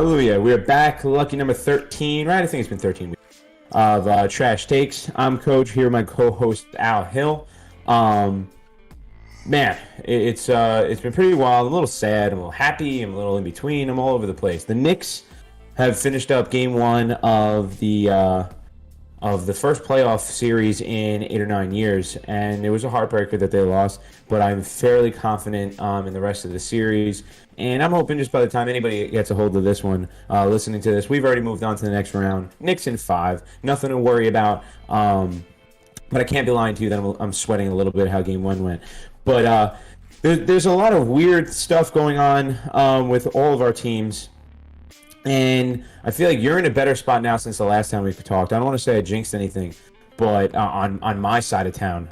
Hallelujah. We're back. Lucky number 13, right? I think it's been 13 weeks of Trash Takes. I'm Coach, here with my co-host, Al Hill. Man, it's been pretty wild. I'm a little sad. I'm a little happy. I'm a little in between. I'm all over the place. The Knicks have finished up game one of the first playoff series in 8 or 9 years, and it was a heartbreaker that they lost, but I'm fairly confident in the rest of the series, and I'm hoping just by the time anybody gets a hold of this one, listening to this, we've already moved on to the next round. Knicks in 5, nothing to worry about, but I can't be lying to you that I'm sweating a little bit how game one went. But there's a lot of weird stuff going on with all of our teams. And I feel like you're in a better spot now since the last time we've talked. I don't want to say I jinxed anything, but on my side of town.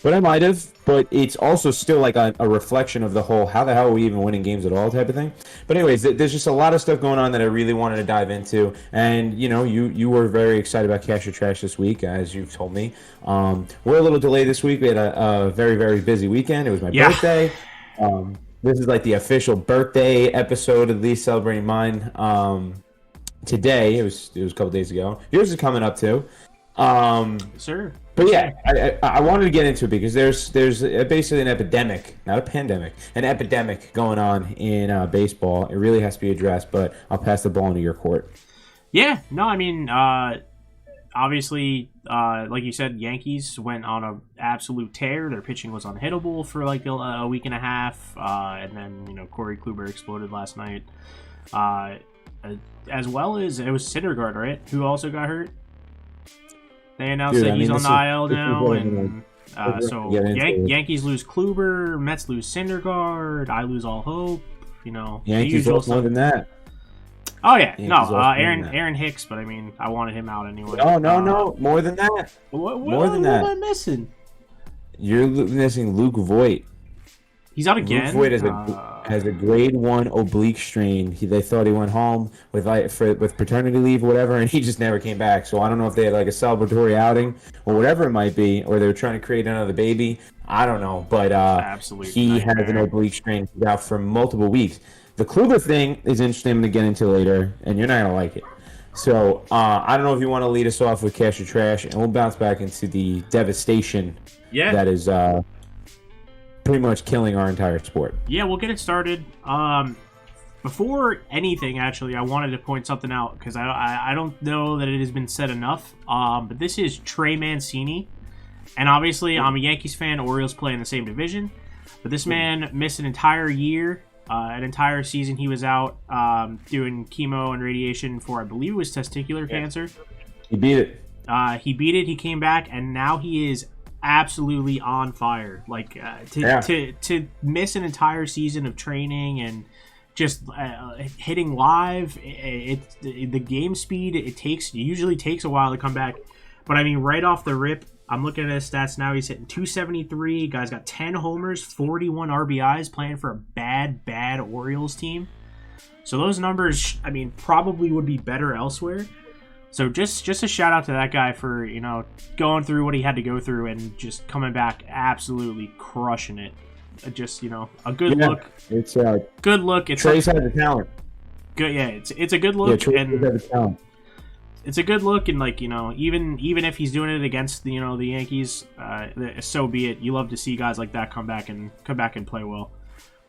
But I might have. But it's also still like a reflection of the whole how the hell are we even winning games at all type of thing. But anyways, there's just a lot of stuff going on that I really wanted to dive into. And, you know, you were very excited about Cash or Trash this week, as you've told me. We're a little delayed this week. We had a very, very busy weekend. It was my birthday. This is like the official birthday episode, at least celebrating mine. Today, it was a couple days ago. Yours is coming up too. Sir. But yeah, I wanted to get into it because there's basically an epidemic, not a pandemic, an epidemic going on in baseball. It really has to be addressed, but I'll pass the ball into your court. Yeah, no, I mean, obviously, like you said, Yankees went on an absolute tear. Their pitching was unhittable for like a week and a half, and then, you know, Corey Kluber exploded last night. As well as it was Syndergaard, right, who also got hurt. They announced that he's on the IL now, and so Yankees lose Kluber, Mets lose Syndergaard, I lose all hope. You know, Yankees lost more than that. Oh yeah, Aaron Hicks, but I mean, I wanted him out anyway. No, more than that. More than that. What am I missing? You're missing Luke Voit. He's out again. Luke Voit has a grade 1 oblique strain. They thought he went home with paternity leave or whatever, and he just never came back. So I don't know if they had like a celebratory outing or whatever it might be, or they were trying to create another baby. I don't know, but he has an oblique strain. He's out for multiple weeks. The Kluber thing is interesting to get into later, and you're not gonna like it. So I don't know if you want to lead us off with Cash or Trash, and we'll bounce back into the devastation that is pretty much killing our entire sport. Yeah, we'll get it started. Before anything, actually, I wanted to point something out because I don't know that it has been said enough. But this is Trey Mancini, and obviously I'm a Yankees fan. Orioles play in the same division, but this man missed an entire year, an entire season. He was out doing chemo and radiation for, I believe it was testicular cancer. He beat it. He came back, and now he is absolutely on fire. Like to miss an entire season of training and just hitting live, the game speed it usually takes a while to come back. But I mean, right off the rip, I'm looking at his stats now. He's hitting 273. Guy's got 10 homers, 41 RBIs, playing for a bad Orioles team. So those numbers, I mean, probably would be better elsewhere. So just a shout out to that guy for, you know, going through what he had to go through and just coming back absolutely crushing it. Just, you know, a good look. It's good look. It's Trace has the talent. Good, yeah. It's a good look, and has the talent. It's a good look, and like, you know, even if he's doing it against the Yankees, so be it. You love to see guys like that come back and play well.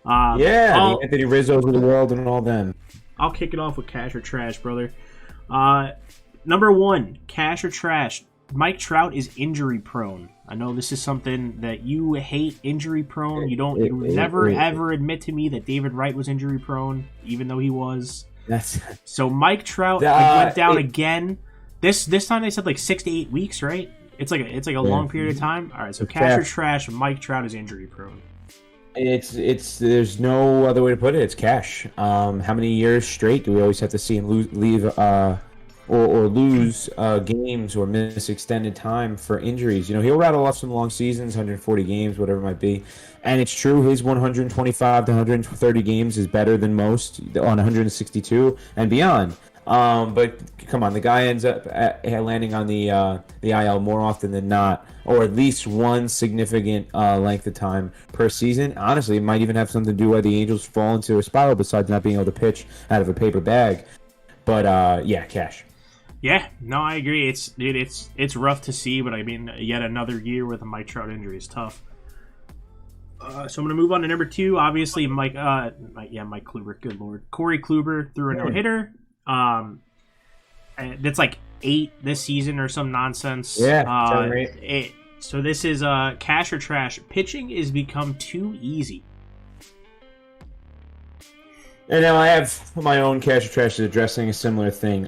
The Anthony Rizzo's of the world and all them. I'll kick it off with Cash or Trash, brother. Number 1, Cash or Trash. Mike Trout is injury prone. I know this is something that you hate, injury prone. You never ever admit to me that David Wright was injury prone, even though he was. So Mike Trout went down again. This time they said like 6 to 8 weeks, right? It's like a long period of time. All right, so Cash or Trash. Mike Trout is injury prone. It's there's no other way to put it. It's Cash. How many years straight do we always have to see him leave or lose games or miss extended time for injuries? You know, he'll rattle off some long seasons, 140 games, whatever it might be. And it's true, his 125 to 130 games is better than most on 162 and beyond. But come on, the guy ends up landing on the IL more often than not, or at least one significant length of time per season. Honestly, it might even have something to do why the Angels fall into a spiral besides not being able to pitch out of a paper bag. But yeah, Cash. Yeah, no, I agree. It's rough to see, but I mean, yet another year with a Mike Trout injury is tough. So I'm going to move on to number 2. Obviously, Mike Kluber. Good Lord. Corey Kluber threw a no-hitter. That's like 8 this season or some nonsense. Yeah, so this is cash or trash. Pitching is become too easy. And now I have my own cash or trash addressing a similar thing.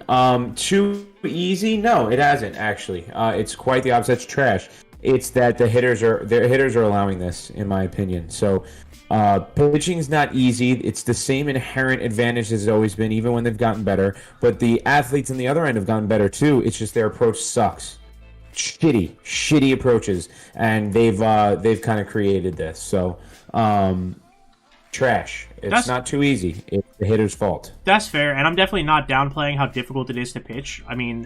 Too easy? No, it hasn't actually. It's quite the opposite. It's trash. It's that the hitters are allowing this, in my opinion. So pitching's not easy. It's the same inherent advantage as it's always been, even when they've gotten better. But the athletes on the other end have gotten better too. It's just their approach sucks. Shitty approaches, and they've kind of created this. So trash. It's not too easy. It's the hitter's fault. That's fair, and I'm definitely not downplaying how difficult it is to pitch. I mean,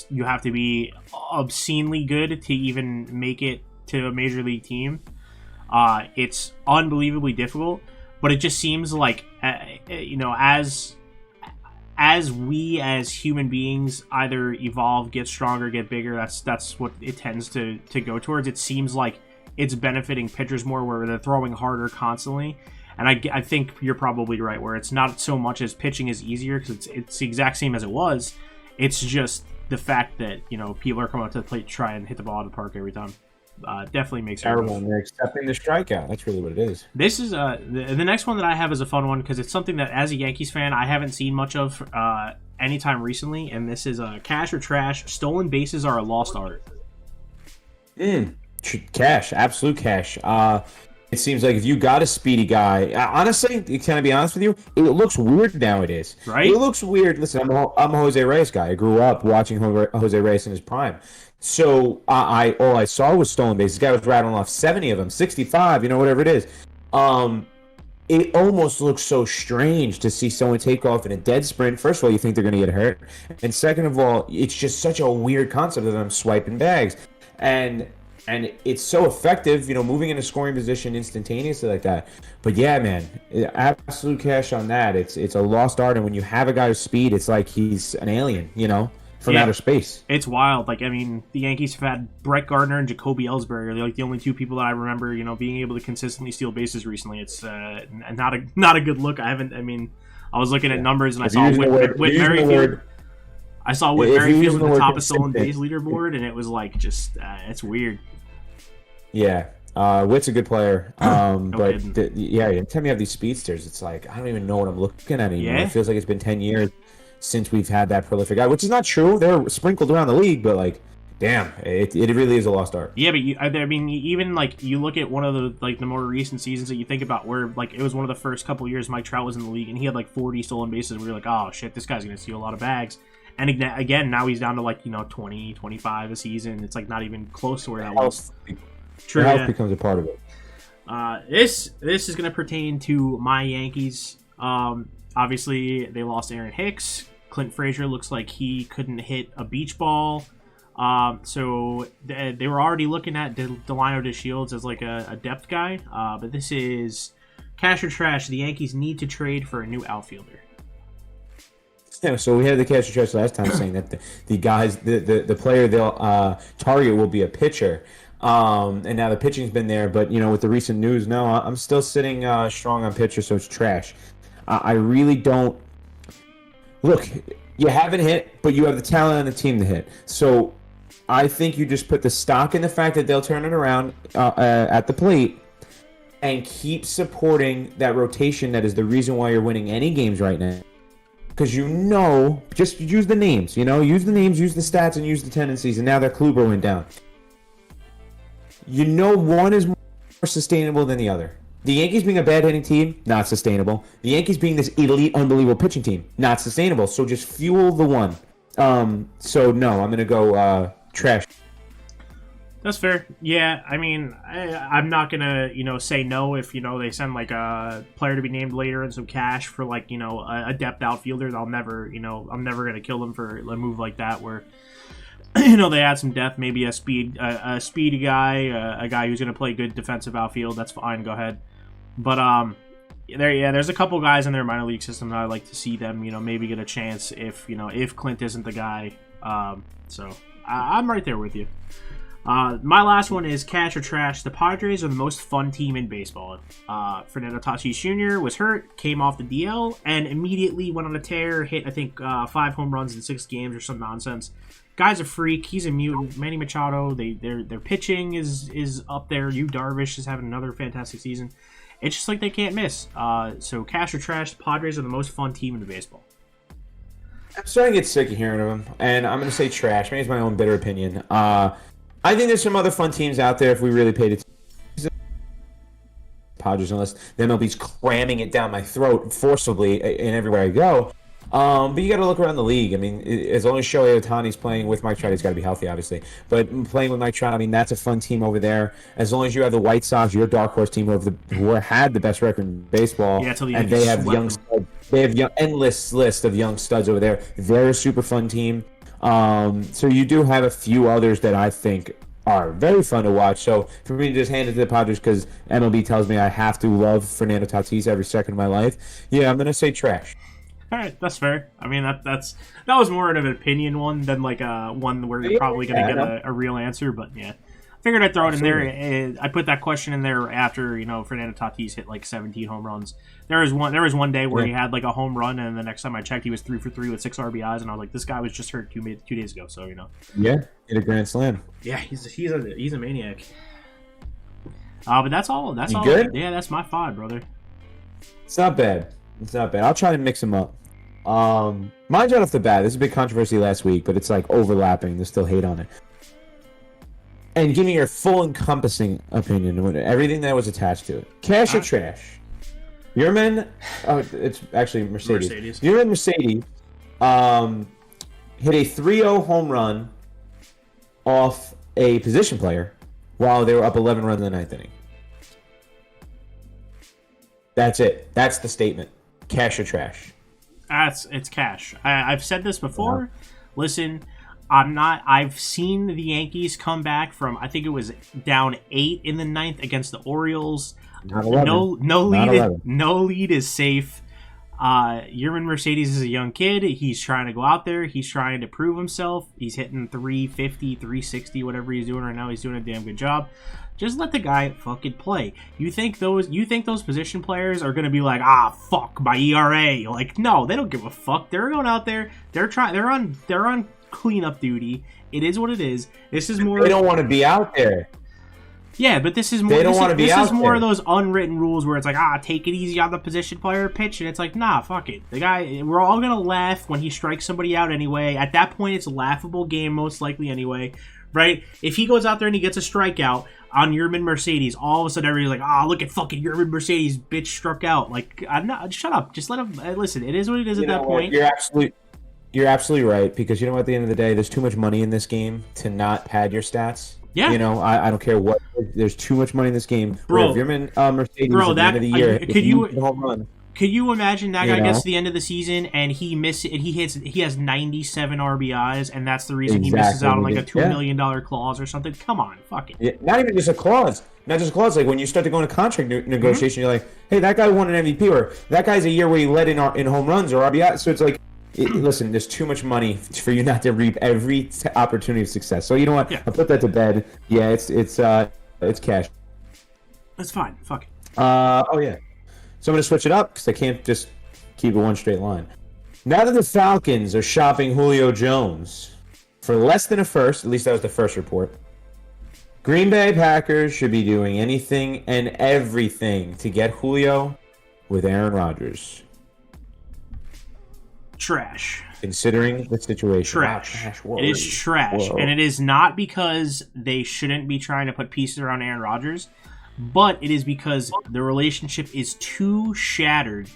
you have to be obscenely good to even make it to a major league team. It's unbelievably difficult, but it just seems like as we as human beings either evolve, get stronger, get bigger, that's what it tends to go towards. It seems like it's benefiting pitchers more where they're throwing harder constantly. And I think you're probably right, where it's not so much as pitching is easier because it's the exact same as it was. It's just the fact that people are coming up to the plate to try and hit the ball out of the park every time. Definitely makes it terrible. And they're accepting the strikeout. That's really what it is. This is the next one that I have is a fun one because it's something that as a Yankees fan I haven't seen much of anytime recently, and this is cash or trash. Stolen bases are a lost art. Cash, absolute cash. It seems like if you got a speedy guy, honestly, can I be honest with you? It looks weird nowadays. Right? It looks weird. Listen, I'm a Jose Reyes guy. I grew up watching Jose Reyes in his prime. So all I saw was stolen bases. This guy was rattling off 70 of them, 65, whatever it is. It almost looks so strange to see someone take off in a dead sprint. First of all, you think they're going to get hurt. And second of all, it's just such a weird concept of them swiping bags. And it's so effective, moving in a scoring position instantaneously like that. But yeah, man, absolute cash on that. It's a lost art, and when you have a guy with speed, it's like he's an alien, from outer space. It's wild. Like, I mean, the Yankees have had Brett Gardner and Jacoby Ellsbury. They're like the only two people that I remember, being able to consistently steal bases recently. It's not a good look. I was looking at numbers and I saw Whit Merrifield. I saw Whit Merrifield at the top of stolen base leaderboard, and it was like just it's weird. Yeah, Whit's a good player, but anytime you have these speedsters, it's like I don't even know what I'm looking at anymore. It feels like it's been 10 years since we've had that prolific guy, which is not true. They're sprinkled around the league, but like, damn, it really is a lost art. Yeah, but even like you look at one of the more recent seasons that you think about where like it was one of the first couple years Mike Trout was in the league and he had like 40 stolen bases, and we were like, oh shit, this guy's gonna steal a lot of bags. And again, now he's down to like 20, 25 a season. It's like not even close to where that was. True, health becomes a part of it. This is going to pertain to my Yankees. Obviously, they lost Aaron Hicks. Clint Frazier looks like he couldn't hit a beach ball. So they were already looking at Delino DeShields as like a depth guy. But this is cash or trash. The Yankees need to trade for a new outfielder. Yeah, so we had the cash or trash last time saying that the player they'll target will be a pitcher. And now the pitching's been there, but with the recent news, no, I'm still sitting strong on pitcher, so it's trash. I really don't. Look, you haven't hit, but you have the talent on the team to hit. So I think you just put the stock in the fact that they'll turn it around at the plate and keep supporting that rotation that is the reason why you're winning any games right now. Because just use the names, use the names, use the stats, and use the tendencies, and now that Kluber went down. One is more sustainable than the other. The Yankees being a bad hitting team, not sustainable. The Yankees being this elite, unbelievable pitching team, not sustainable. So just fuel the one. So no, I'm going to go trash. That's fair. Yeah, I mean, I'm not gonna, say no if they send like a player to be named later and some cash for like a depth outfielder. I'll never, I'm never gonna kill them for a move like that where they add some depth, maybe a speedy guy, a guy who's gonna play good defensive outfield. That's fine. Go ahead. But there's a couple guys in their minor league system that I like to see them, maybe get a chance if Clint isn't the guy. So I'm right there with you. My last one is cash or trash. The Padres are the most fun team in baseball. Fernando Tatis Jr. was hurt, came off the DL, and immediately went on a tear. Hit, I think, 5 home runs in 6 games or some nonsense. Guy's a freak. He's a mutant. Manny Machado, their pitching is up there. Yu Darvish is having another fantastic season. It's just like they can't miss. So cash or trash. The Padres are the most fun team in the baseball. I'm starting to get sick of hearing of them, and I'm going to say trash. Maybe it's my own bitter opinion. I think there's some other fun teams out there if we really paid attention. Padres, unless the MLB's cramming it down my throat forcibly in everywhere I go. But you got to look around the league. I mean, as long as Shohei Ohtani's playing with Mike Trout, he's got to be healthy, obviously. But playing with Mike Trout, I mean, that's a fun team over there. As long as you have the White Sox, your dark horse team, who had the best record in baseball, and they have young studs. They have endless list of young studs over there. They're a super fun team. So you do have a few others that I think are very fun to watch. So for me to just hand it to the Padres because MLB tells me I have to love Fernando Tatis every second of my life, yeah, I'm going to say trash. All right, that's fair. I mean, that was more of an opinion one than like one where you're probably going to get a real answer. But yeah, I figured I'd throw it in there. I put that question in there after Fernando Tatis hit like 17 home runs. There was one day where he had like a home run, and the next time I checked, he was 3 for 3 with 6 RBIs, and I was like, this guy was just hurt 2 days ago. So Yeah, hit a grand slam. Yeah, he's a maniac. But that's all. That's all. Good? Yeah, that's my 5, brother. It's not bad. I'll try to mix them up. Mine's right off the bat. This is a big controversy last week, but it's like overlapping. There's still hate on it. And give me your full encompassing opinion on everything that was attached to it. Cash or trash? Yermin, it's actually Mercedes. Yermin Mercedes hit a 3-0 home run off a position player while they were up 11 runs in the 9th inning. That's it. That's the statement. Cash or trash? It's cash. I've said this before. Yeah. Listen, I've seen the Yankees come back from, I think it was down 8 in the 9th against the Orioles. No lead is safe. Yermin Mercedes is a young kid. He's trying to go out there. He's trying to prove himself. He's hitting 350, 360, whatever he's doing right now. He's doing a damn good job. Just let the guy fucking play. You think those position players are gonna be like, fuck my ERA? Like, no, they don't give a fuck. They're going out there. They're on cleanup duty. It is what it is. This is more. They don't want to be out there. Yeah, but this is more. This is more of those unwritten rules where it's like, take it easy on the position player pitch, and it's like, nah, fuck it. The guy, we're all gonna laugh when he strikes somebody out anyway. At that point, it's a laughable game, most likely anyway, right? If he goes out there and he gets a strikeout on Yermin Mercedes, all of a sudden everybody's like, look at fucking Yermin Mercedes, bitch struck out. Like, I'm not. Shut up. Just let him listen. It is what it is at that point. You're absolutely right, because at the end of the day, there's too much money in this game to not pad your stats. Yeah. I don't care what. There's too much money in this game. Bro, if Yermin Mercedes at the end of the year, could you imagine that guy gets to the end of the season and he has 97 RBIs, and that's the reason he misses out on like a $2 million clause or something? Come on, fuck it. Yeah, not even just a clause. Not just a clause. Like when you start to go into contract negotiation, you're like, hey, that guy won an MVP, or that guy's a year where he led in home runs or RBI. So it's like, listen, there's too much money for you not to reap every opportunity of success. So you know what? Yeah. I'll put that to bed. Yeah, it's cash. That's fine. Fuck it. Oh yeah. So I'm going to switch it up because I can't just keep it one straight line. Now that the Falcons are shopping Julio Jones for less than a first, at least that was the first report, Green Bay Packers should be doing anything and everything to get Julio with Aaron Rodgers. Trash. Considering the situation. Trash. It is trash. Whoa. And it is not because they shouldn't be trying to put pieces around Aaron Rodgers, but it is because the relationship is too shattered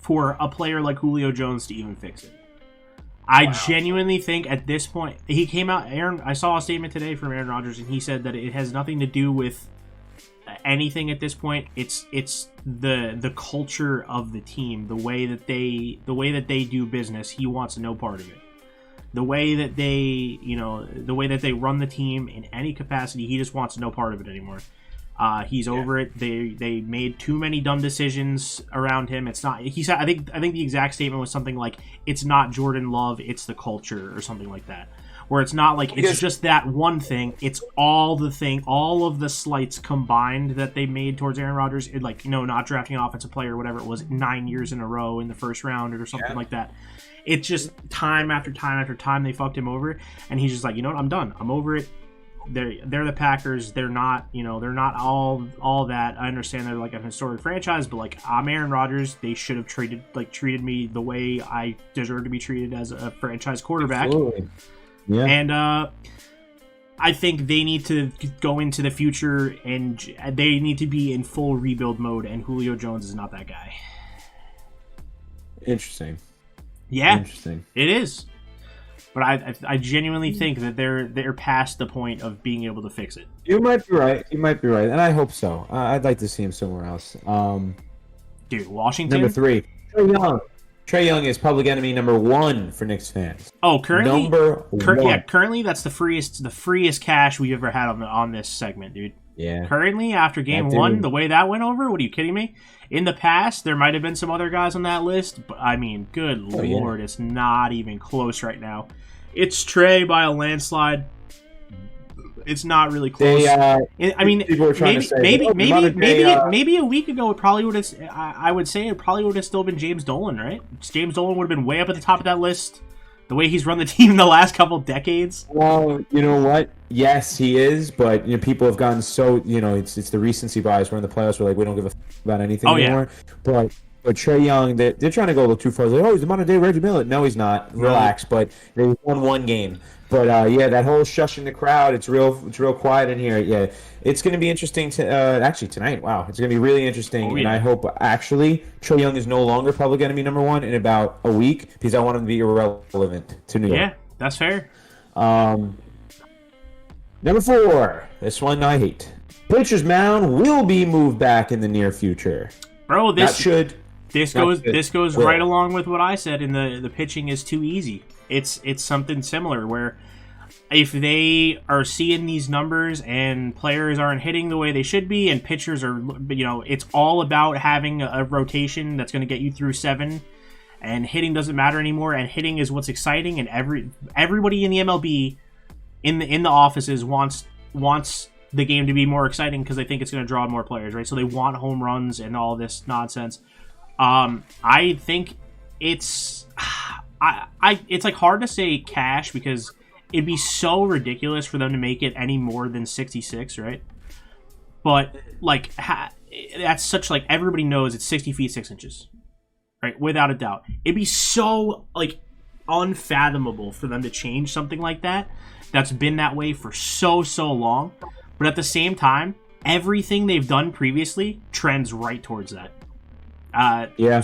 for a player like Julio Jones to even fix it. I genuinely think at this point he came out. I saw a statement today from Aaron Rodgers, and he said that it has nothing to do with anything at this point. It's the culture of the team, the way that they do business. He wants no part of it. The way that they run the team in any capacity, he just wants no part of it anymore. He's over it. They made too many dumb decisions around him. It's not. He said. I think the exact statement was something like, "It's not Jordan Love. It's the culture," or something like that. Where it's not like it's just that one thing. It's all of the slights combined that they made towards Aaron Rodgers. Not drafting an offensive player, or whatever it was, 9 years in a row in the first round or something like that. It's just time after time after time they fucked him over, and he's just like, you know what, I'm done. I'm over it. They're the Packers. They're not, they're not all that. I understand they're like a historic franchise, but like, I'm Aaron Rodgers. They should have treated me the way I deserve to be treated as a franchise quarterback. Absolutely. Yeah. And I think they need to go into the future, and they need to be in full rebuild mode, and Julio Jones is not that guy. Interesting. Yeah. Interesting. It is. But I genuinely think that they're past the point of being able to fix it. You might be right. And I hope so. I'd like to see him somewhere else. Dude, Washington? Number 3, Trae Young. Trae Young is public enemy number 1 for Knicks fans. Oh, currently? Number 1. Yeah, currently that's the freest cash we've ever had on this segment, dude. Yeah. Currently, after game 1, the way that went over, what are you kidding me? In the past, there might have been some other guys on that list, but I mean, good lord, it's not even close right now. It's Trae by a landslide. It's not really close. Maybe a week ago, it probably would have. I would say it probably would have still been James Dolan, right? James Dolan would have been way up at the top of that list. The way he's run the team in the last couple decades. Well, you know what? Yes, he is, but people have gotten so it's the recency bias. We're in the playoffs. We're like, we don't give a about anything anymore. Yeah. But Trae Young, they're trying to go a little too far. They're like, he's the modern day Reggie Miller. No, he's not. Relax. But they won one game. But that whole shushing the crowd, it's real quiet in here. Yeah, it's going to be interesting to actually tonight. Wow, it's going to be really interesting, and I hope actually Trae Young is no longer public enemy number 1 in about a week, because I want him to be irrelevant to New York. Yeah, that's fair. Number 4, this one I hate. Pitcher's mound will be moved back in the near future. Bro, this goes right along with what I said in the pitching is too easy. It's something similar where if they are seeing these numbers and players aren't hitting the way they should be, and pitchers are, it's all about having a rotation that's going to get you through 7, and hitting doesn't matter anymore, and hitting is what's exciting, and everybody in the MLB in the offices wants the game to be more exciting because they think it's going to draw more players, right? So they want home runs and all this nonsense. I think it's it's like hard to say cash because it'd be so ridiculous for them to make it any more than 66, right? But like that's such like everybody knows it's 60 feet 6 inches, right? Without a doubt, it'd be so like unfathomable for them to change something like that. That's been that way for so long. But at the same time, everything they've done previously trends right towards that.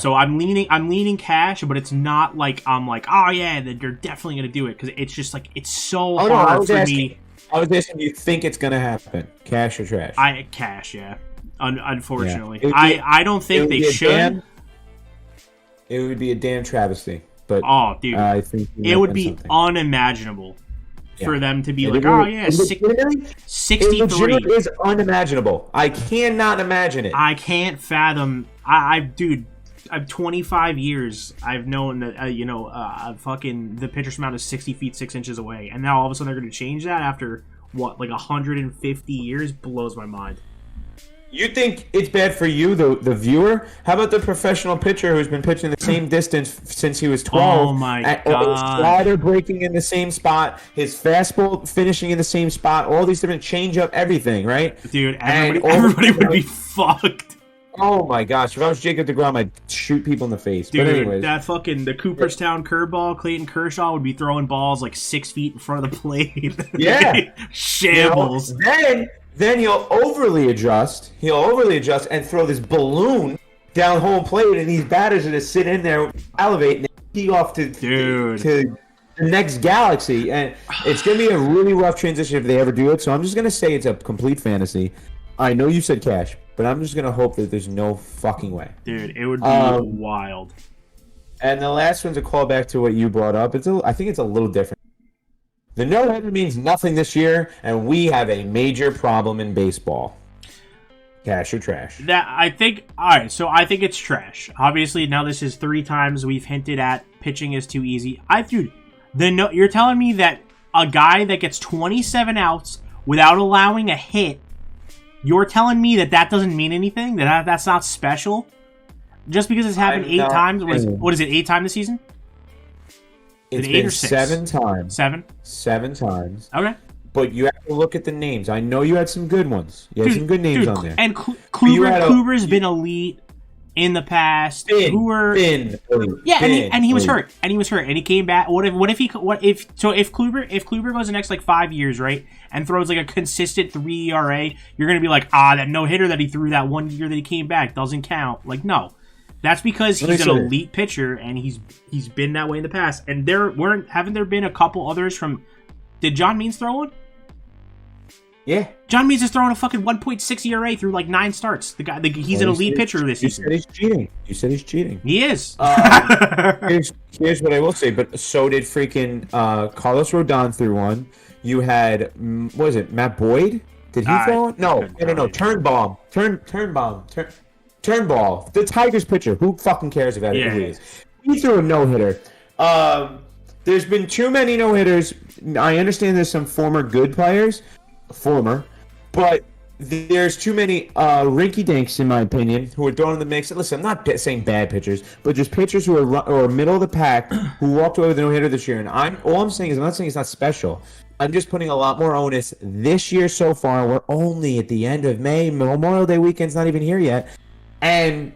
So I'm leaning cash, but it's not like I'm like, oh yeah, they're definitely gonna do it, because it's just like it's so hard for me. I was asking, do you think it's gonna happen? Cash or trash? Cash, yeah. Unfortunately, I don't think they should. It would be a damn travesty. But dude, I think it would be unimaginable for them to be like, oh yeah, 63. It is unimaginable. I cannot imagine it. I can't fathom. Dude, I've 25 years. I've known that fucking the pitcher's mound is 60 feet 6 inches away, and now all of a sudden they're going to change that after what, like 150 years? Blows my mind. You think it's bad for you, the viewer? How about the professional pitcher who's been pitching the same distance since he was 12? Oh, my God. His slider breaking in the same spot, his fastball finishing in the same spot, all these different change-up, everything, right? Dude, everybody would be fucked. Oh, my gosh. If I was Jacob deGrom, I'd shoot people in the face. Dude, but anyways. the Cooperstown curveball, Clayton Kershaw would be throwing balls like 6 feet in front of the plate. Yeah. Shambles. Then he'll overly adjust. And throw this balloon down home plate, and these batters are just sit in there, elevate, and tee off to the next galaxy, and it's going to be a really rough transition if they ever do it. So I'm just going to say it's a complete fantasy. I know you said cash, but I'm just going to hope that there's no fucking way. Dude, it would be wild. And the last one's a callback to what you brought up. I think it's a little different. The no-hitter means nothing this year, and we have a major problem in baseball. Cash or trash? I think it's trash. Obviously, now this is 3 times we've hinted at pitching is too easy. You're telling me that a guy that gets 27 outs without allowing a hit, you're telling me that doesn't mean anything? That's not special? Just because it's happened 8 times? What is it, 8 times this season? It's been 7 times. 7? 7 times. Okay. But you have to look at the names. I know you had some good ones. You had some good names on there. And Kluber's been elite in the past. And he was hurt. And he came back. If Kluber goes the next 5 years, right, and throws a consistent 3 ERA, you're gonna be like, that no hitter that he threw that 1 year that he came back doesn't count. No. That's because he's an elite pitcher, and he's been that way in the past. And haven't there been a couple others from? Did John Means throw one? Yeah. John Means is throwing a fucking 1.6 ERA through 9 starts. He's an elite pitcher this season. You said he's cheating. He is. Here's what I will say. But so did freaking Carlos Rodon threw one. You had what was it, Matt Boyd? Did he throw one? No. Turnball. Turnball. The Tigers pitcher. Who fucking cares about it? Yeah. He threw a no-hitter. There's been too many no-hitters. I understand there's some former good players. But there's too many rinky-dinks, in my opinion, who are thrown in the mix. Listen, I'm not saying bad pitchers, but just pitchers who are middle of the pack who walked away with a no-hitter this year. And all I'm saying is I'm not saying it's not special. I'm just putting a lot more onus this year so far. We're only at the end of May. Memorial Day weekend's not even here yet. And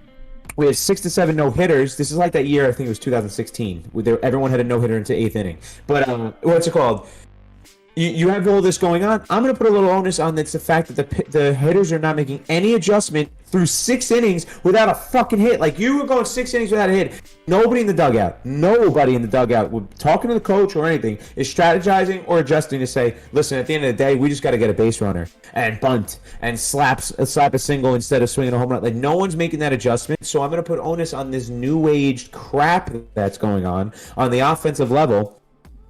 we have 6 to 7 no-hitters. This is like that year, I think it was 2016. Everyone had a no-hitter into 8th inning. But what's it called? You have all this going on. I'm going to put a little onus on the fact that the hitters are not making any adjustment through 6 innings without a fucking hit. You were going 6 innings without a hit. Nobody in the dugout, talking to the coach or anything, is strategizing or adjusting to say, listen, at the end of the day, we just got to get a base runner and bunt and slap a single instead of swinging a home run. No one's making that adjustment. So I'm going to put onus on this new-aged crap that's going on the offensive level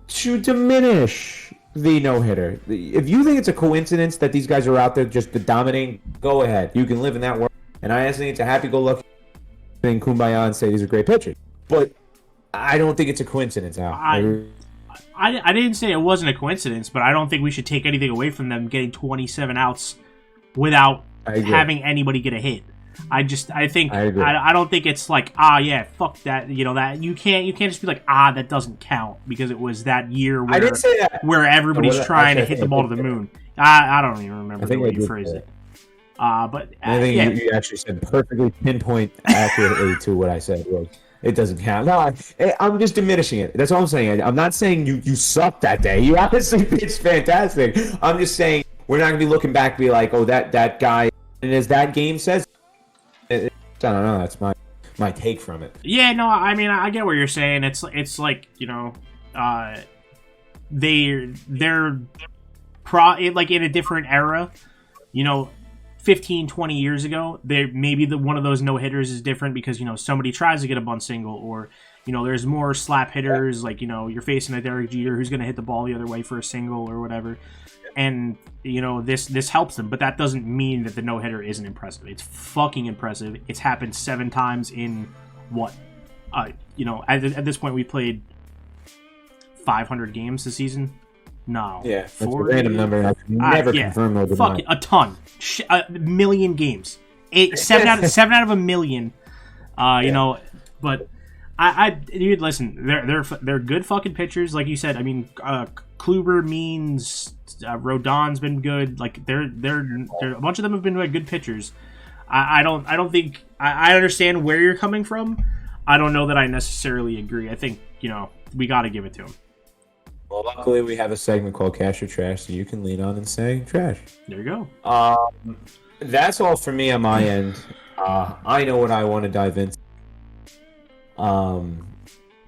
to diminish the no-hitter. If you think it's a coincidence that these guys are out there just dominating, go ahead. You can live in that world. And I think it's a happy-go-lucky thing, kumbaya, and say these are great pitchers. But I don't think it's a coincidence, Al. I didn't say it wasn't a coincidence, but I don't think we should take anything away from them getting 27 outs without having anybody get a hit. I don't think it's fuck that, that you can't just be like, that doesn't count because it was that year where, I didn't say that. Where everybody's trying to hit the ball to the moon. I don't even remember the way you phrased it. But I think you actually said perfectly pinpoint accurately to what I said. It doesn't count. No, I'm just diminishing it. That's all I'm saying. I'm not saying you sucked that day. You obviously pitched fantastic. I'm just saying we're not going to be looking back and be like, that guy, and as that game says, I don't know. That's my take from it. Yeah, no, I mean, I get what you're saying. It's like, they're in a different era, 15, 20 years ago, maybe one of those no-hitters is different because, somebody tries to get a bunt single or, there's more slap hitters, you're facing a Derek Jeter who's going to hit the ball the other way for a single or whatever. And, this helps them, but that doesn't mean that the no-hitter isn't impressive. It's fucking impressive. It's happened 7 times in what? At this point we played 500 games this season. No. Yeah, that's 40, a random number. I can never confirm or deny. Fucking a ton. A million games. 7 out of a million. But dude, listen, they're good fucking pitchers, like you said. I mean, Kluber means Rodon's been good. They're a bunch of them have been good pitchers. I don't think I understand where you're coming from. I don't know that I necessarily agree. I think we got to give it to him. Well, luckily we have a segment called Cash or Trash, so you can lean on and say trash. There you go. That's all for me on my end. I know what I want to dive into.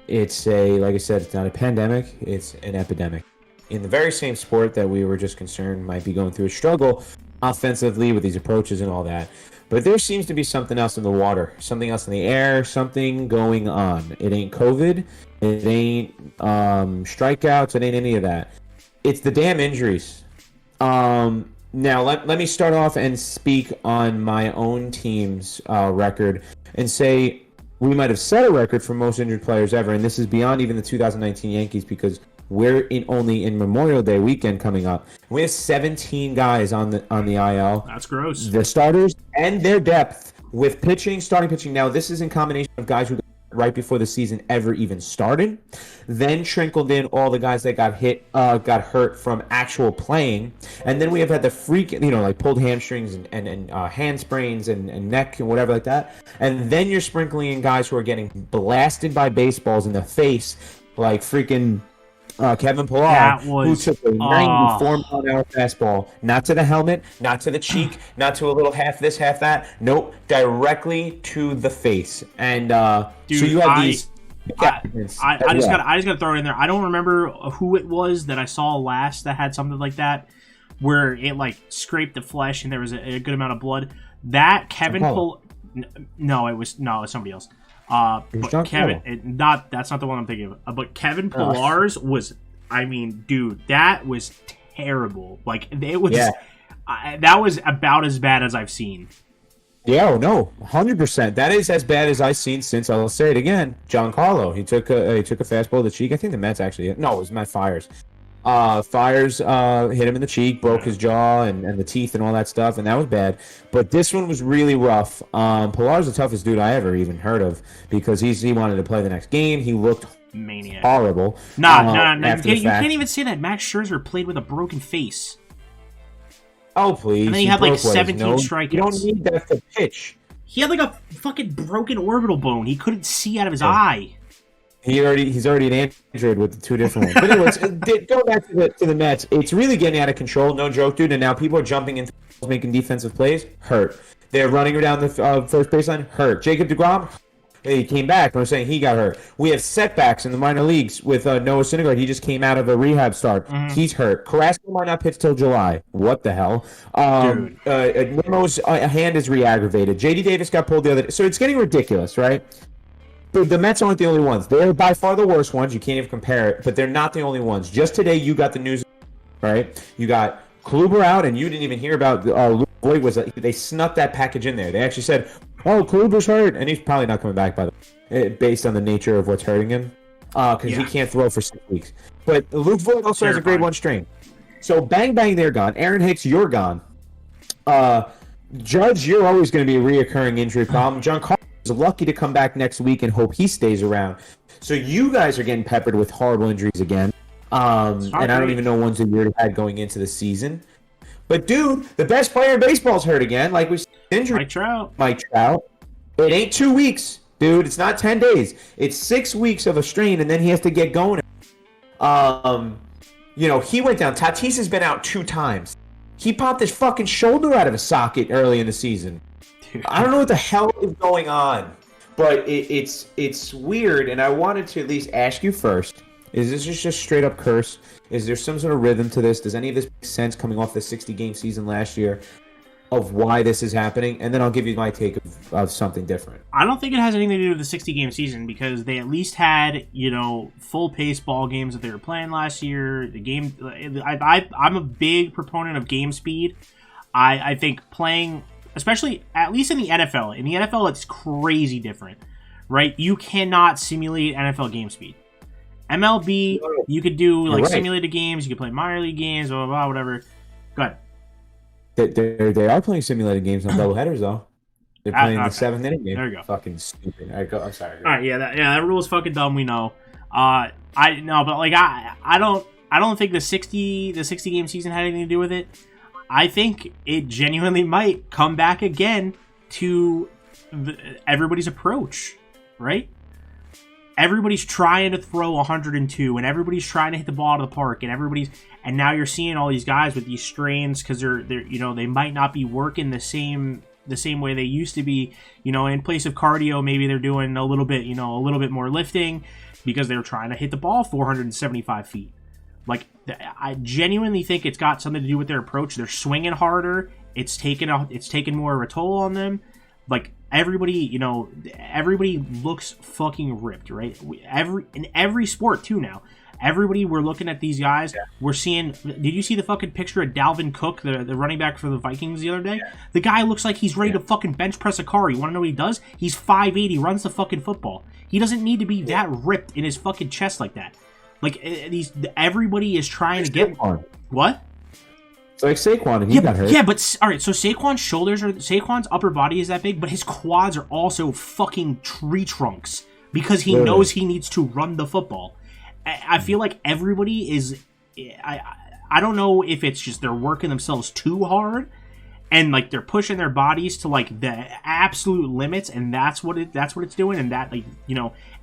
It's like I said, it's not a pandemic, it's an epidemic. In the very same sport that we were just concerned might be going through a struggle offensively with these approaches and all that. But there seems to be something else in the water, something else in the air, something going on. It ain't COVID, it ain't strikeouts, it ain't any of that. It's the damn injuries. Now, let me start off and speak on my own team's record and say we might have set a record for most injured players ever, and this is beyond even the 2019 Yankees because we're only in Memorial Day weekend coming up. We have 17 guys on the IL. That's gross. The starters and their depth with starting pitching. Now, this is in combination of guys who got right before the season ever even started, then trickled in all the guys that got hurt from actual playing, and then we have had the freak, like pulled hamstrings and hand sprains and neck and whatever like that, and then you're sprinkling in guys who are getting blasted by baseballs in the face, like freaking Kevin Pillar, who took a 94-mile-an-hour fastball, not to the helmet, not to the cheek, not to a little half this, half that. Nope, directly to the face. And dude, so you have these. I just gotta throw it in there. I don't remember who it was that I saw last that had something like that, where it like scraped the flesh and there was a good amount of blood. That Kevin Pillar. No, it was somebody else. But Kevin, that's not the one I'm thinking of. But Kevin Pillar's was, I mean, dude, that was terrible. Like it was, that was about as bad as I've seen. Yeah, no, 100%. That is as bad as I've seen since. I'll say it again. Giancarlo, he took a fastball to the cheek. I think the Mets actually. No, it was Matt Fiers. Fiers hit him in the cheek, broke his jaw and the teeth and all that stuff, and that was bad. But this one was really rough. Pillar's the toughest dude I ever even heard of because he wanted to play the next game. He looked maniac, horrible. Nah. You can't even say that. Max Scherzer played with a broken face. Oh please! And then he had like 17 strikeouts. You don't need that to pitch. He had like a fucking broken orbital bone. He couldn't see out of his eye. He's already an Android with the two different ones. But anyways, go back to the Mets. It's really getting out of control. No joke, dude. And now people are jumping into making defensive plays. Hurt. They're running down the first baseline. Hurt. Jacob deGrom. He came back, but I'm saying he got hurt. We have setbacks in the minor leagues with Noah Syndergaard. He just came out of a rehab start. Mm-hmm. He's hurt. Carrasco might not pitch till July. What the hell? Nemo's hand is re-aggravated. J.D. Davis got pulled the other day. So it's getting ridiculous, right? But the Mets aren't the only ones. They're by far the worst ones. You can't even compare it. But they're not the only ones. Just today, you got the news, right? You got Kluber out, and you didn't even hear about Luke Voit. They snuck that package in there. They actually said, "Oh, Kluber's hurt," and he's probably not coming back by the way, based on the nature of what's hurting him, because he can't throw for 6 weeks. But Luke Voit also has a grade 1 strain. So bang bang, they're gone. Aaron Hicks, you're gone. Judge, you're always going to be a reoccurring injury problem. John Carlos is lucky to come back next week and hope he stays around. So you guys are getting peppered with horrible injuries again. And I don't even know ones that you had going into the season. But dude, the best player in baseball is hurt again. Like we said, injury. Mike Trout. It ain't 2 weeks, dude. It's not 10 days. It's 6 weeks of a strain, and then he has to get going. He went down. Tatis has been out 2 times. He popped his fucking shoulder out of his socket early in the season. Dude. I don't know what the hell is going on, but it's weird, and I wanted to at least ask you first. Is this just straight up curse? Is there some sort of rhythm to this? Does any of this make sense coming off the 60-game season last year of why this is happening? And then I'll give you my take of something different. I don't think it has anything to do with the 60-game season because they at least had, full pace ball games that they were playing last year. The game, I'm a big proponent of game speed. I think playing, especially at least in the NFL. In the NFL, it's crazy different, right? You cannot simulate NFL game speed. MLB, you could do simulated games. You could play minor league games, blah, blah, blah, whatever. Go ahead. They are playing simulated games on doubleheaders, though. They're playing the 7th inning game. There you go. Fucking stupid. All right, go. I'm sorry. All right, that rule is fucking dumb. We know. I don't think the 60 game season had anything to do with it. I think it genuinely might come back again to everybody's approach, right? Everybody's trying to throw 102, and everybody's trying to hit the ball out of the park, and now you're seeing all these guys with these strains because they're they might not be working the same the same way they used to be. In place of cardio, maybe they're doing a little bit more lifting because they're trying to hit the ball 475 feet. Like, I genuinely think it's got something to do with their approach. They're swinging harder. It's taken more of a toll on them. Like, everybody looks fucking ripped, right? In every sport too now. Everybody, we're looking at these guys. Yeah. We're seeing. Did you see the fucking picture of Dalvin Cook, the running back for the Vikings the other day? Yeah. The guy looks like he's ready to fucking bench press a car. You want to know what he does? He's 5'8". He runs the fucking football. He doesn't need to be that ripped in his fucking chest like that. Like, everybody is trying to get what? It's like Saquon, and he got hurt. Yeah, but all right. So Saquon's upper body is that big, but his quads are also fucking tree trunks because he knows he needs to run the football. I feel like everybody is. I don't know if it's just they're working themselves too hard, and like they're pushing their bodies to like the absolute limits, and that's what it's doing, and that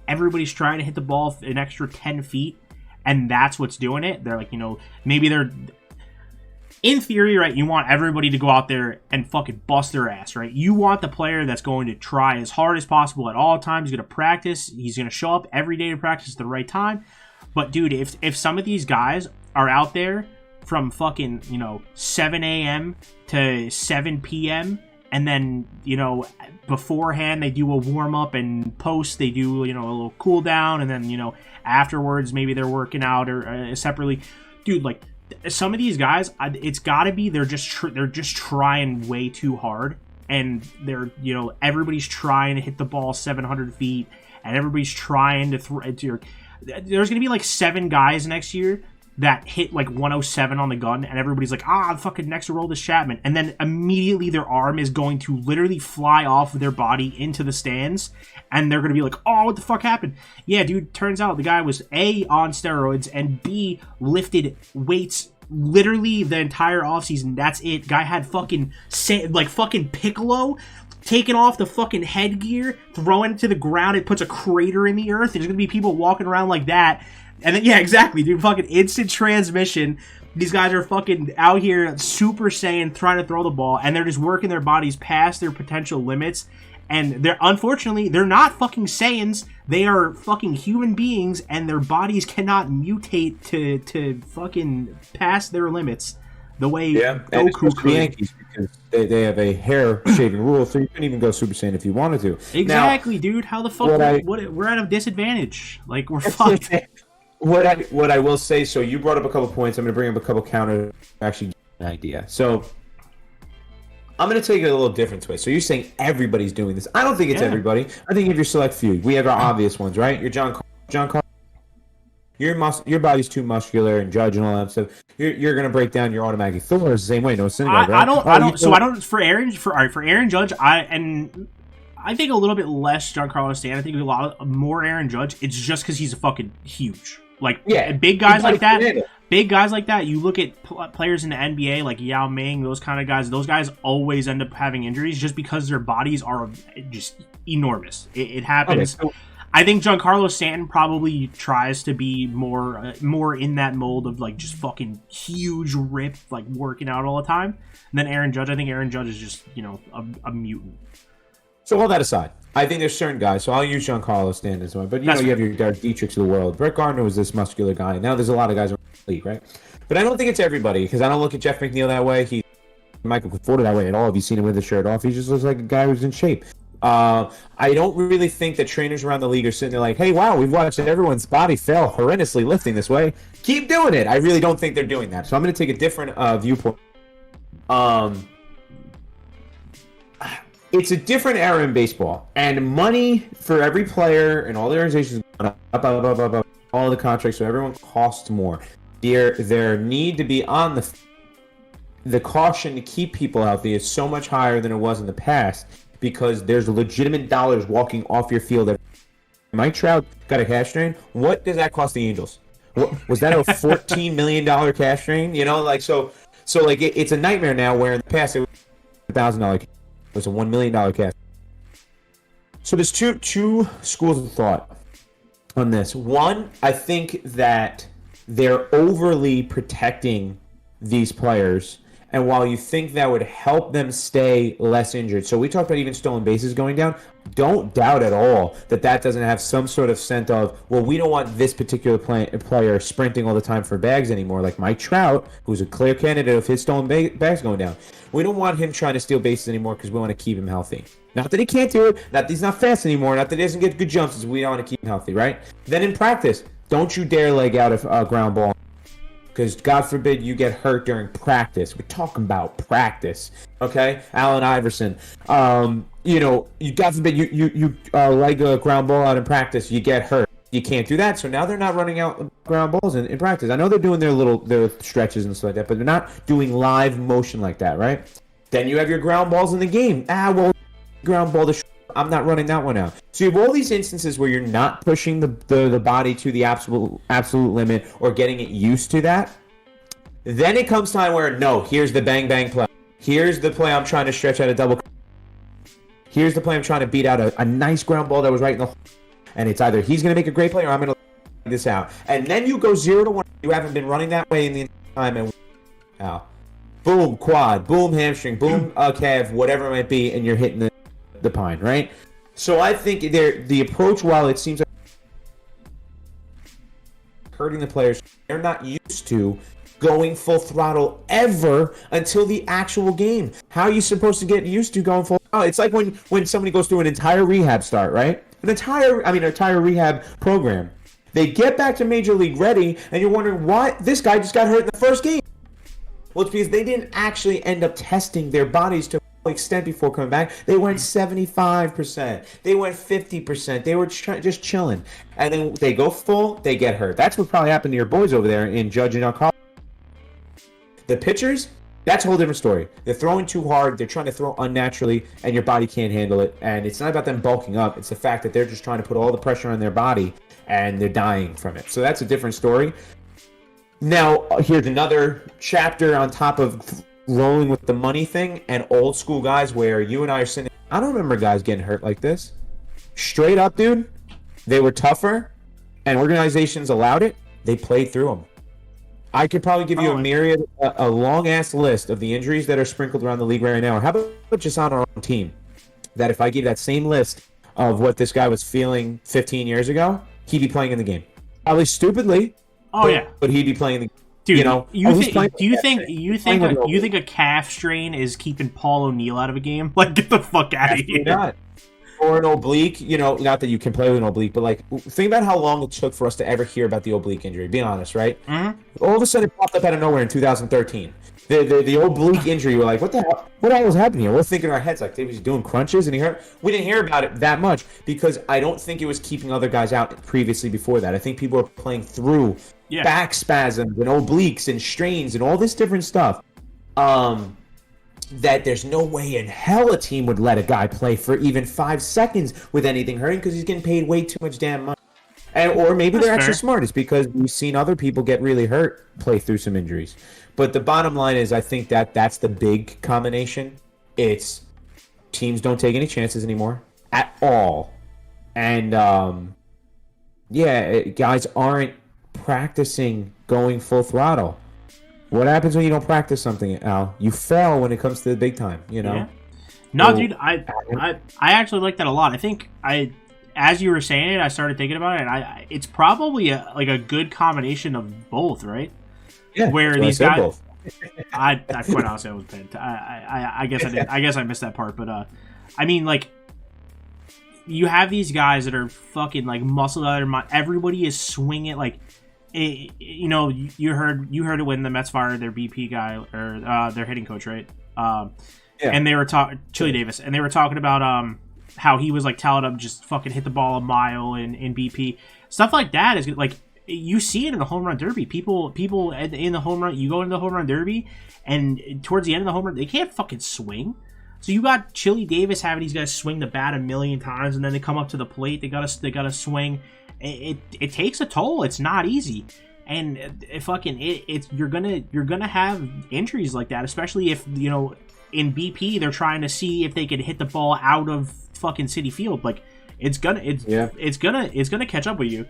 everybody's trying to hit the ball an extra 10 feet, and that's what's doing it. They're like maybe they're. In theory, right, you want everybody to go out there and fucking bust their ass, right? You want the player that's going to try as hard as possible at all times. He's going to practice. He's going to show up every day to practice at the right time. But, dude, if some of these guys are out there from fucking, 7 a.m. to 7 p.m., and then, beforehand they do a warm-up and post, they do, a little cool-down, and then, afterwards maybe they're working out or separately. Dude, like, some of these guys, it's got to be they're just trying way too hard, and they're everybody's trying to hit the ball 700 feet, and everybody's trying to there's gonna be like 7 guys next year that hit like 107 on the gun, and everybody's like, fucking next roll is Chapman, and then immediately their arm is going to literally fly off of their body into the stands, and they're gonna be like, oh, what the fuck happened? Yeah, dude, turns out the guy was A, on steroids, and B, lifted weights literally the entire offseason. That's it. Guy had fucking Piccolo taking off the fucking headgear, throwing it to the ground. It puts a crater in the earth. There's gonna be people walking around like that. And then, yeah, exactly, dude. Fucking instant transmission. These guys are fucking out here Super Saiyan trying to throw the ball, and they're just working their bodies past their potential limits. And unfortunately, they're not fucking Saiyans. They are fucking human beings, and their bodies cannot mutate to fucking past their limits the way Goku could. Yankees, because they have a hair shaving rule, so you couldn't even go Super Saiyan if you wanted to. Exactly, now, dude. How the fuck? We're at a disadvantage. Like, we're fucked. What I will say, so you brought up a couple points. I'm going to bring up a couple counters to actually get an idea. So I'm going to take it a little different way. So you're saying everybody's doing this. I don't think it's everybody. I think if you're select few, we have our obvious ones, right? You're John Carl. Your body's too muscular and Judge and all that stuff. You're going to break down your automatic Thor the same way. No synagogue, right? For Aaron Judge, I think a little bit less Giancarlo Stanton. I think a lot more Aaron Judge. It's just because he's a fucking huge. Like, big guys like that. You look at players in the NBA like Yao Ming, those kind of guys. Those guys always end up having injuries just because their bodies are just enormous. It happens. Okay, so I think Giancarlo Stanton probably tries to be more in that mold of like just fucking huge rip, like working out all the time. And then Aaron Judge, I think Aaron Judge is just a mutant. So all that aside, I think there's certain guys. So I'll use Giancarlo Stanton as well. But you have your Derek Dietrichs of the world. Brett Gardner was this muscular guy. Now there's a lot of guys around the league, right? But I don't think it's everybody because I don't look at Jeff McNeil that way. Michael Conforto that way at all. Have you seen him with his shirt off? He just looks like a guy who's in shape. I don't really think that trainers around the league are sitting there like, hey, wow, we've watched everyone's body fail horrendously lifting this way. Keep doing it. I really don't think they're doing that. So I'm going to take a different viewpoint. It's a different era in baseball, and money for every player and all the organizations up, all the contracts, so everyone costs more. Their need to be on the caution to keep people healthy is so much higher than it was in the past because there's legitimate dollars walking off your field. Mike Trout got a cash strain. What does that cost the Angels? Was that a $14 million cash strain? So it's a nightmare now. Where in the past it was $1,000. It was a $1 million cash. So there's two schools of thought on this. One, I think that they're overly protecting these players And while you think that would help them stay less injured, so we talked about even stolen bases going down, don't doubt at all that doesn't have some sort of sense of, well, we don't want this particular player sprinting all the time for bags anymore, like Mike Trout, who's a clear candidate of his stolen bags going down. We don't want him trying to steal bases anymore because we want to keep him healthy. Not that he can't do it, not that he's not fast anymore, not that he doesn't get good jumps, we want to keep him healthy, right? Then in practice, don't you dare leg out a ground ball. Because God forbid you get hurt during practice. We're talking about practice, okay? Allen Iverson. God forbid you leg a ground ball out in practice, you get hurt. You can't do that. So now they're not running out ground balls in practice. I know they're doing their stretches and stuff like that, but they're not doing live motion like that, right? Then you have your ground balls in the game. Ground ball I'm not running that one out. So you have all these instances where you're not pushing the body to the absolute limit or getting it used to that. Then it comes time where, no, here's the bang bang play. Here's the play I'm trying to stretch out a double. Here's the play I'm trying to beat out a nice ground ball that was right in the hole. And it's either he's going to make a great play or I'm going to this out. And then you go 0-1. You haven't been running that way in the entire time. And out. Boom, quad. Boom, hamstring. Boom, calf, whatever it might be. And you're hitting the pine, right? So I think the approach, while it seems like hurting the players, they're not used to going full throttle ever until the actual game. How are you supposed to get used to going full throttle? It's like when somebody goes through an entire rehab start, right? An entire rehab program. They get back to Major League ready, and you're wondering why this guy just got hurt in the first game. Well, it's because they didn't actually end up testing their bodies to extent before coming back. They went 75%. They went 50%. They were just chilling. And then they go full, they get hurt. That's what probably happened to your boys over there in Judge and Alcala. The pitchers, that's a whole different story. They're throwing too hard. They're trying to throw unnaturally, and your body can't handle it. And it's not about them bulking up. It's the fact that they're just trying to put all the pressure on their body, and they're dying from it. So that's a different story. Now, here's another chapter on top of rolling with the money thing and old school guys where you and I are sitting. I don't remember guys getting hurt like this. Straight up, dude. They were tougher, and organizations allowed it. They played through them. I could probably give you a long-ass list of the injuries that are sprinkled around the league right now. Or how about just on our own team? That if I give that same list of what this guy was feeling 15 years ago, he'd be playing in the game. Probably stupidly. But he'd be playing in the game. Dude, you think a calf strain is keeping Paul O'Neill out of a game? Like, get the fuck out of here. Not. Or an oblique, not that you can play with an oblique, but like, think about how long it took for us to ever hear about the oblique injury. Being honest, right? Mm-hmm. All of a sudden, it popped up out of nowhere in 2013. The oblique injury, we're like, what the hell? What the hell was happening here? We're thinking in our heads, like, was he doing crunches and he hurt? We didn't hear about it that much because I don't think it was keeping other guys out previously before that. I think people were playing through back spasms and obliques and strains and all this different stuff. That there's no way in hell a team would let a guy play for even 5 seconds with anything hurting because he's getting paid way too much damn money. Or maybe they're actually smart. It's because we've seen other people get really hurt play through some injuries. But the bottom line is I think that's the big combination. It's teams don't take any chances anymore at all. And, guys aren't practicing going full throttle. What happens when you don't practice something, Al? You fail when it comes to the big time, Yeah. No, dude, I actually like that a lot. I think as you were saying it, I started thinking about it, and it's probably a good combination of both, right? Yeah. Where these guys, I quite honestly I was pissed. I guess I did. I guess I missed that part, but I mean, like, you have these guys that are fucking like muscled out of their mind. Everybody is swinging like. You heard it when the Mets fired their BP guy or their hitting coach, right? And they were talking Chili Davis, and they were talking about how he was like telling them just fucking hit the ball a mile in BP. Stuff like that is like you see it in the home run derby. People in the home run, you go into the home run derby, and towards the end of the home run, they can't fucking swing. So you got Chili Davis having these guys swing the bat a million times, and then they come up to the plate. They gotta swing. It takes a toll. It's not easy, and you're gonna have injuries like that, especially if in BP they're trying to see if they can hit the ball out of fucking Citi Field. Like it's gonna catch up with you,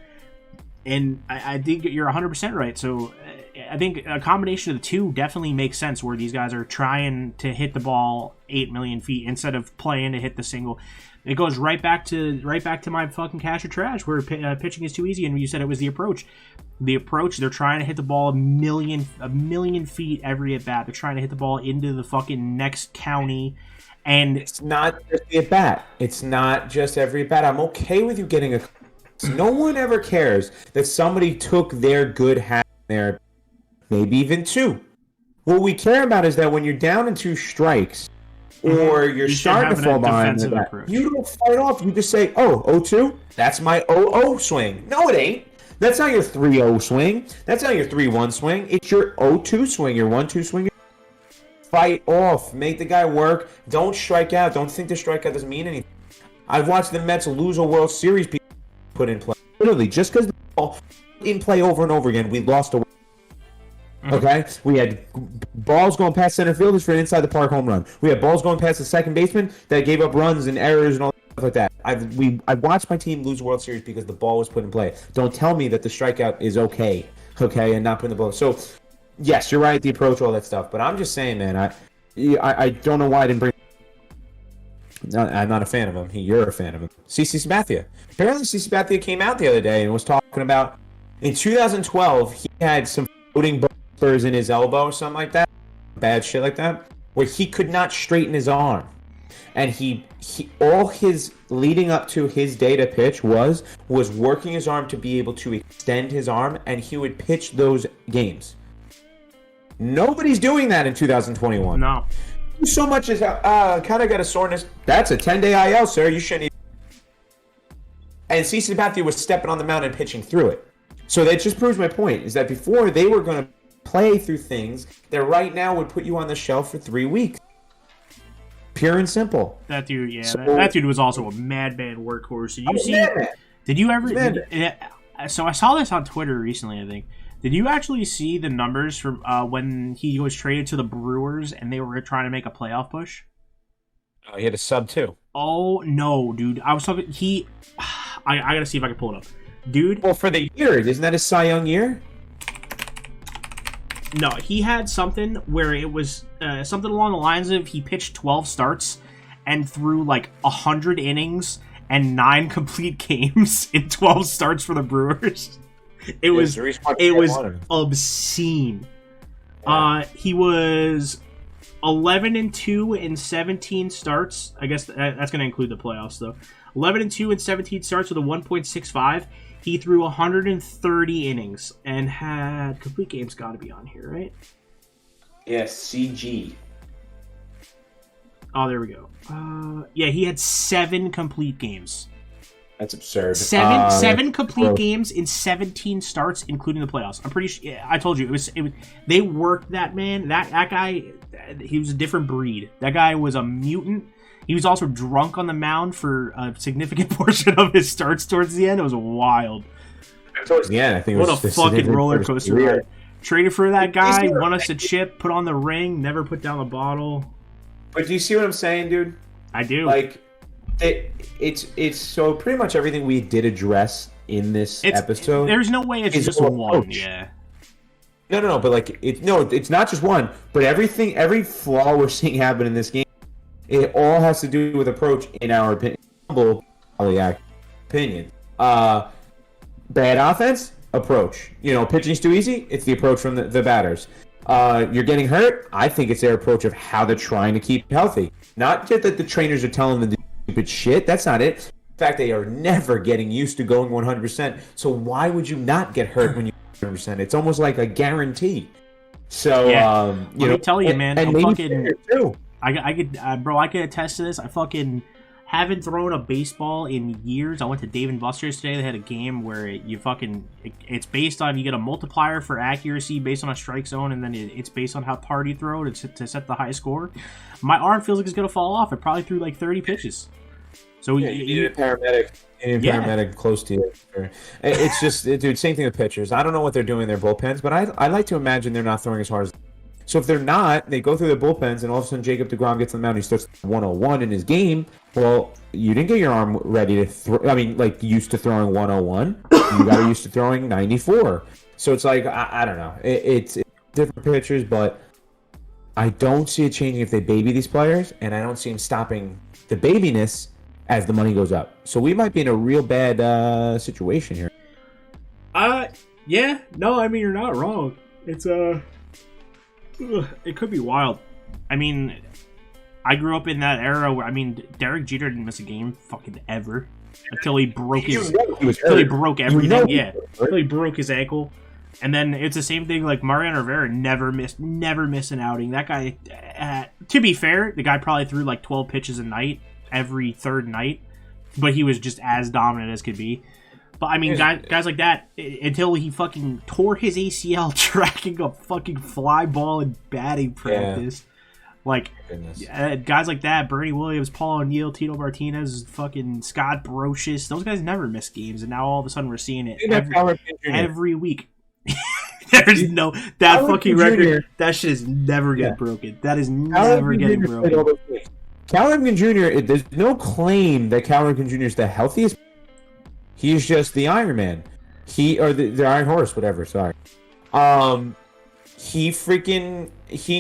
and I think you're 100% right. So I think a combination of the two definitely makes sense. Where these guys are trying to hit the ball 8 million feet instead of playing to hit the single. It goes right back to my fucking cash or trash, where pitching is too easy, and you said it was the approach. The approach, they're trying to hit the ball a million feet every at bat. They're trying to hit the ball into the fucking next county, and it's not just the at bat. It's not just every at bat. I'm okay with you getting a. No one ever cares that somebody took their good hat there, maybe even 2. What we care about is that when you're down in 2 strikes, or you're starting to fall behind, you don't fight off. You just say, "Oh, 0-2? That's my 0-0 swing." No, it ain't. That's not your 3-0 swing. That's not your 3-1 swing. It's your 0-2 swing, your 1-2 swing. Fight off. Make the guy work. Don't strike out. Don't think the strikeout doesn't mean anything. I've watched the Mets lose a World Series put in play. Literally, just because the ball in play over and over again, we lost a. Okay? We had balls going past center fielders for an inside the park home run. We had balls going past the second baseman that gave up runs and errors and all that stuff like that. I watched my team lose World Series because the ball was put in play. Don't tell me that the strikeout is okay, and not putting the ball. So, yes, you're right, the approach, all that stuff. But I'm just saying, man, I don't know why I didn't bring. No, I'm not a fan of him. You're a fan of him. CC Sabathia. Apparently, CC Sabathia came out the other day and was talking about in 2012 he had some floating spurs in his elbow or something like that, bad shit like that, where he could not straighten his arm, and he all his leading up to his day to pitch was working his arm to be able to extend his arm, and he would pitch those games. Nobody's doing that in 2021. No. So much as kind of got a soreness. That's a 10-day IL, sir. You shouldn't. And CC Sabathia was stepping on the mound and pitching through it. So that just proves my point, is that before they were going to play through things that right now would put you on the shelf for 3 weeks. Pure and simple. That dude, yeah. So, that dude was also a madman workhorse. Did you ever... So I saw this on Twitter recently, I think. Did you actually see the numbers from when he was traded to the Brewers and they were trying to make a playoff push? Oh, he had a sub too. Oh no, dude! I was talking. I gotta see if I can pull it up, dude. Well, for the year, isn't that his Cy Young year? No, he had something where it was something along the lines of he pitched 12 starts and threw like 100 innings and 9 complete games in 12 starts for the Brewers. It was obscene. Yeah. He was 11-2 in 17 starts. I guess that's going to include the playoffs, though. 11-2 in 17 starts with a 1.65. He threw 130 innings and had complete games. Got to be on here, right? Yes, CG. Oh, there we go. Yeah, he had 7 complete games. That's absurd. Seven complete games in 17 starts, including the playoffs. I'm pretty sure. Yeah, I told you it was. They worked that man. That guy. He was a different breed. That guy was a mutant. He was also drunk on the mound for a significant portion of his starts towards the end. It was wild. Yeah, I think. What a fucking roller coaster ride. Traded for that guy, won us a chip, put on the ring, never put down the bottle. But do you see what I'm saying, dude? I do. Like. It's so pretty much everything we did address in this episode. There's no way it's just one. Yeah. No. But like it's not just one. But every flaw we're seeing happen in this game, it all has to do with approach, in our opinion. Humble opinion. Bad offense, approach. Pitching's too easy. It's the approach from the batters. You're getting hurt. I think it's their approach of how they're trying to keep healthy. Not just that the trainers are telling them to do stupid shit. That's not it. In fact, they are never getting used to going 100%. So why would you not get hurt when you 100%? It's almost like a guarantee. So, yeah. Let me tell you, man. And maybe too. I could attest to this. I fucking haven't thrown a baseball in years. I went to Dave & Buster's today. They had a game where it's based on, you get a multiplier for accuracy based on a strike zone, and then it's based on how hard you throw to set the high score. My arm feels like it's going to fall off. I probably threw like 30 pitches. So yeah, you need a paramedic. Paramedic close to you. It's just, dude, same thing with pitchers. I don't know what they're doing in their bullpens, but I like to imagine they're not throwing as hard as. So if they're not, they go through their bullpens, and all of a sudden Jacob deGrom gets on the mound and he starts 101 in his game. Well, you didn't get your arm ready to throw. I mean, like, used to throwing 101. You got used to throwing 94. So it's like I don't know. It's different pitchers, but I don't see it changing if they baby these players, and I don't see them stopping the babiness as the money goes up. So we might be in a real bad situation here. Yeah. No, I mean, you're not wrong. It's it could be wild. I mean, I grew up in that era where, I mean, Derek Jeter didn't miss a game fucking ever until he broke until he broke everything. Until he broke his ankle. And then it's the same thing, like Mariano Rivera never missed an outing. That guy, to be fair, the guy probably threw like 12 pitches a night every third night, but he was just as dominant as could be. But I mean, guys like that, until he fucking tore his ACL tracking a fucking fly ball in batting practice. Like, guys like that, Bernie Williams, Paul O'Neill, Tito Martinez, fucking Scott Brocious, those guys never miss games, and now all of a sudden we're seeing it every week. There's no that fucking record. That shit is never getting broken. That is never getting broken. Cal Ripken Jr. There's no claim that Cal Ripken Jr. is the healthiest. He's just the Iron Man. The Iron Horse, whatever. Sorry. He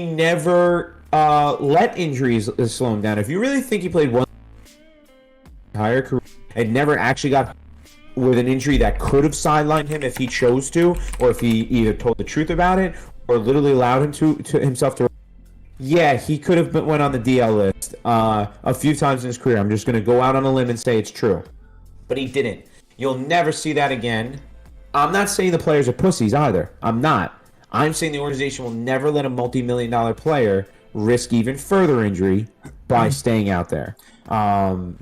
never let injuries slow him down. If you really think he played one entire career and never actually got with an injury that could have sidelined him if he chose to, or if he either told the truth about it or literally allowed him to himself to. Yeah, he could have went on the DL list a few times in his career. I'm just going to go out on a limb and say it's true. But he didn't. You'll never see that again. I'm not saying the players are pussies either. I'm not. I'm saying the organization will never let a multi-million-dollar player risk even further injury by staying out there.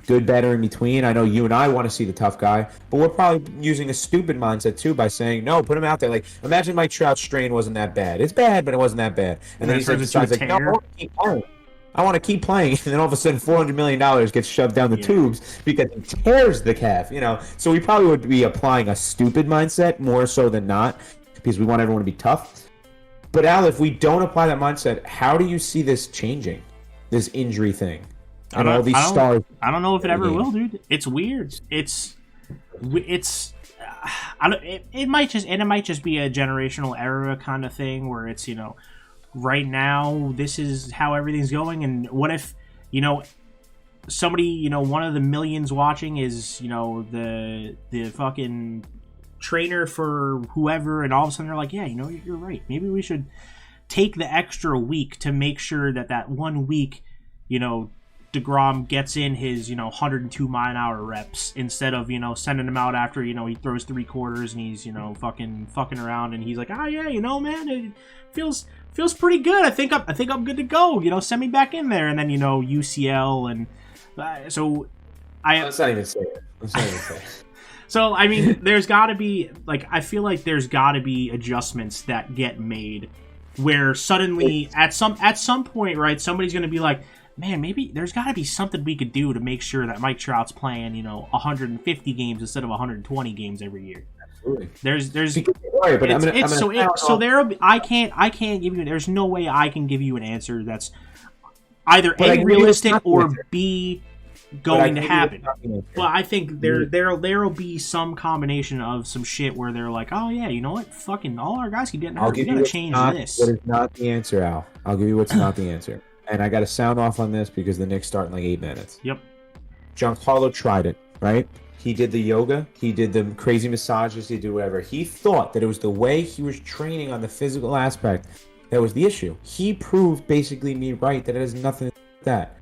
Good, better, in between. I know you and I want to see the tough guy, but we're probably using a stupid mindset too by saying, no, put him out there. Like, imagine Mike Trout's strain wasn't that bad. It's bad, but it wasn't that bad. And then he decides, like, no, I want to keep playing. And then all of a sudden, $400 million gets shoved down the tubes because he tears the calf. So we probably would be applying a stupid mindset more so than not, because we want everyone to be tough. But Al, if we don't apply that mindset, how do you see this changing? This injury thing. And all these stars. I don't know if it ever will, dude. It's weird. It might just be a generational era kind of thing where it's, right now this is how everything's going, and what if, somebody, one of the millions watching is, the fucking trainer for whoever, and all of a sudden they're like, yeah, you're right. Maybe we should take the extra week to make sure that 1 week, DeGrom gets in his 102 mile-an-hour reps instead of sending him out after he throws 3 quarters and he's fucking around, and he's like, oh yeah, man, it feels pretty good. I think I'm good to go. Send me back in there, and then UCL, and so let's not even say it. So I mean, there's got to be I feel like there's got to be adjustments that get made where suddenly at some point, right, somebody's going to be like, man, maybe there's got to be something we could do to make sure that Mike Trout's playing, 150 games instead of 120 games every year. Absolutely. I can't give you. There's no way I can give you an answer that's either A, realistic, or B, going to happen. But I think there'll be some combination of some shit where they're like, oh yeah, you know what? Fucking all our guys keep getting hurt. We gotta change this. What is not the answer, Al? I'll give you what's not the answer. And I got to sound off on this because the Knicks start in 8 minutes. Yep. Giancarlo tried it, right? He did the yoga. He did the crazy massages. He did whatever. He thought that it was the way he was training on the physical aspect that was the issue. He proved basically me right that it has nothing to do with that.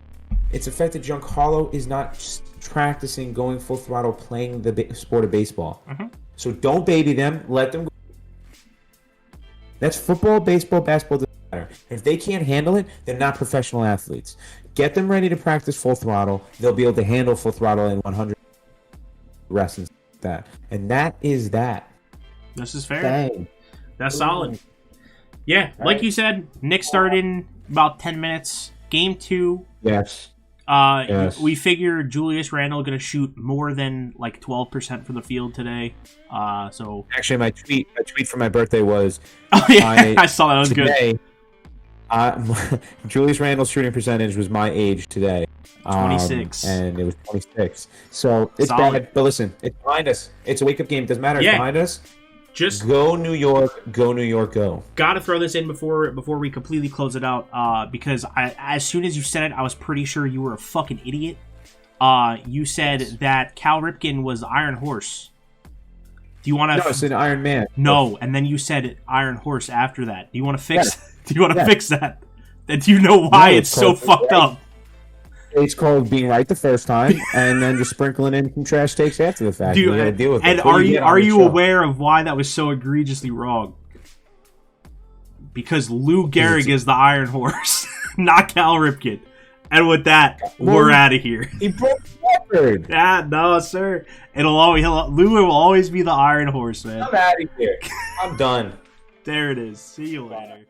It's the fact that Giancarlo is not just practicing going full throttle playing the sport of baseball. Mm-hmm. So don't baby them. Let them go. That's football, baseball, basketball. If they can't handle it, they're not professional athletes. Get them ready to practice full throttle. They'll be able to handle full throttle in 100 rests and that. And that is that. This is fair. Dang. That's solid. Yeah, like you said, Knicks started in about 10 minutes. Game 2. Yes. We figured Julius Randle going to shoot more than 12% from the field today. So actually, my tweet for my birthday was. Oh yeah, I saw that. That was today, good. Julius Randle's shooting percentage was my age today. 26. And it was 26. So it's solid. Bad, but listen, it's behind us. It's a wake-up game. It doesn't matter. It's behind us. Just go New York, go New York, go. Got to throw this in before we completely close it out, because as soon as you said it, I was pretty sure you were a fucking idiot. You said that Cal Ripken was the Iron Horse. Do you want to? No, it's an Iron Man. No, and then you said Iron Horse after that. Do you want to fix? Yes. Do you want to fix that? And do you know why it's so fucked up? It's called being right the first time, and then just sprinkling in some trash takes after the fact. You gotta deal with it. And are you aware of why that was so egregiously wrong? Because Lou Gehrig is the Iron Horse, not Cal Ripken. And with that, we're out of here. He broke the record. Yeah, no, sir. Lou will always be the Iron Horse, man. I'm out of here. I'm done. There it is. See you later.